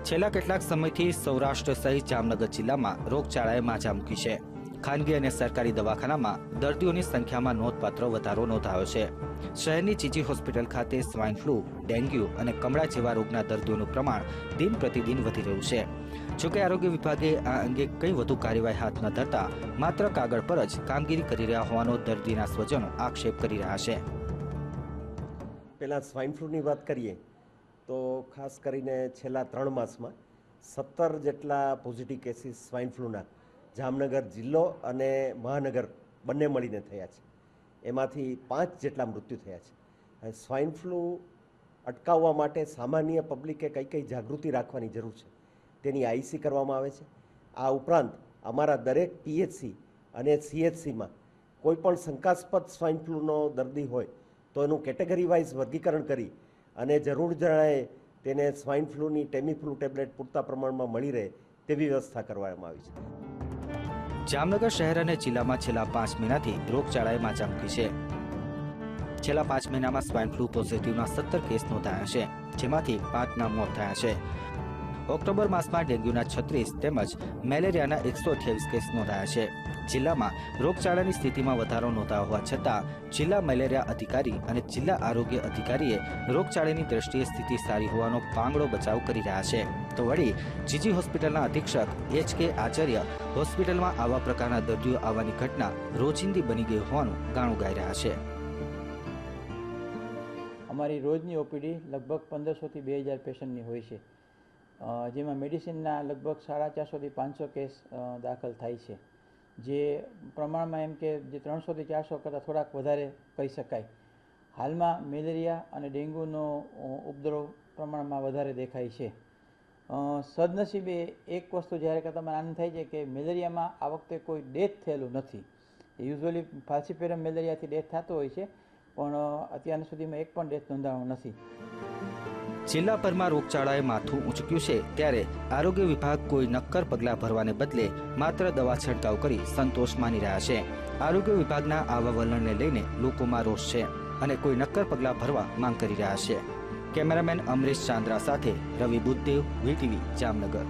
છેલ્લા કેટલાક સમયથી સૌરાષ્ટ્ર સહિત જામનગર જિલ્લામાં રોગચાળાએ માજા મૂકી છે। ખાનગી અને સરકારી દવાખાનામાં દર્દીઓની સંખ્યામાં નોંધપાત્ર વધારો નોંધાયો છે। શહેરની જીજી હોસ્પિટલ ખાતે સ્વાઇન ફ્લૂ, ડેન્ગ્યુ અને કમળા જેવા રોગના દર્દીઓનું પ્રમાણ દિન પ્રતિદિન વધી રહ્યું છે। જોકે આરોગ્ય વિભાગે આ અંગે કંઈ વધુ કાર્યવાહી હાથ ન ધરતા માત્ર કાગળ પર જ કામગીરી કરી રહ્યા હોવાનો દર્દીના સ્વજનો આક્ષેપ કરી રહ્યા છે। પહેલાં સ્વાઇન ફ્લૂની વાત કરીએ તો ખાસ કરીને છેલ્લા 3 માસમાં 17 જેટલા પોઝિટિવ કેસીસ સ્વાઇન ફ્લૂના જામનગર જિલ્લો અને મહાનગર બંને મળીને થયા છે। એમાંથી 5 જેટલા મૃત્યુ થયા છે। સ્વાઇન ફ્લૂ અટકાવવા માટે સામાન્ય પબ્લિકે કઈ જાગૃતિ રાખવાની જરૂર છે તેની આઈસી કરવામાં આવે છે। આ ઉપરાંત અમારા દરેક પીએચસી અને સીએચસીમાં કોઈપણ શંકાસ્પદ સ્વાઇન ફ્લૂનો દર્દી હોય તો એનું કેટેગરી વાઇઝ વર્ગીકરણ કરી અને જરૂર જણાય તેને સ્વાઇન ફ્લૂની ટેમીફ્લુ ટેબ્લેટ પૂરતા પ્રમાણમાં મળી રહે તેવી વ્યવસ્થા કરવામાં આવી છે। જામનગર શહેર અને જિલ્લામાં છેલ્લા 5 મહિનાથી રોગચાળાએ માજા મૂકી છે। છેલ્લા 5 મહિનામાં સ્વાઇન ફ્લૂ પોઝિટિવના 17 કેસ નોંધાયા છે, જેમાંથી 5ના મોત થયા છે। ઓક્ટોબર માસમાં ડેન્ગ્યુના 36 તેમજ મેલેરિયાના 128 કેસ નોંધાયા છે। જિલ્લામાં રોગચાળાની સ્થિતિમાં વધારો નોંધાયો હોવા છતાં જિલ્લા મેલેરિયા અધિકારી અને જિલ્લા આરોગ્ય અધિકારીએ રોગચાળાની દ્રષ્ટિએ સ્થિતિ સારી હોવાનો પાંગળો બચાવ કરી રહ્યા છે। તો વળી જીજી હોસ્પિટલના અધિક્ષક HK આચાર્ય હોસ્પિટલમાં આવા પ્રકારના દર્દીઓ આવવાની ઘટના રોજિંદી બની ગઈ હોવાનું ગાણું ગાઈ રહ્યા છે। અમારી રોજની ઓપીડી લગભગ 1500 થી 2000 પેશન્ટની હોય છે, જેમાં મેડિસિનના લગભગ 450 થી 500 કેસ દાખલ થાય છે, જે પ્રમાણમાં એમ કે જે 300 થી 400 કરતાં થોડાક વધારે કહી શકાય। હાલમાં મેલેરિયા અને ડેન્ગ્યુનો ઉપદ્રવ પ્રમાણમાં વધારે દેખાય છે। સદનસીબે એક વસ્તુ જ્યારે કે તમને આનંદ થાય છે કે મેલેરિયામાં આ વખતે કોઈ ડેથ થયેલું નથી। યુઝ્યુઅલી ફાલ્સિફેરમ મેલેરિયાથી ડેથ થતો હોય છે, પણ અત્યાર સુધીમાં એક પણ ડેથ નોંધાણો નથી। જિલ્લાભરમાં રોગચાળાએ માથું ઊંચક્યું છે, ત્યારે આરોગ્ય વિભાગ કોઈ નક્કર પગલાં ભરવાને બદલે માત્ર દવા છંટકાવ કરી સંતોષ માની રહ્યા છે। આરોગ્ય વિભાગના આવા વલણને લઈને લોકોમાં રોષ છે અને કોઈ નક્કર પગલાં ભરવા માંગ કરી રહ્યા છે। કેમેરામેન અમરીશ ચાંદ્રા સાથે રવિ બુદ્ધદેવ, VTV જામનગર।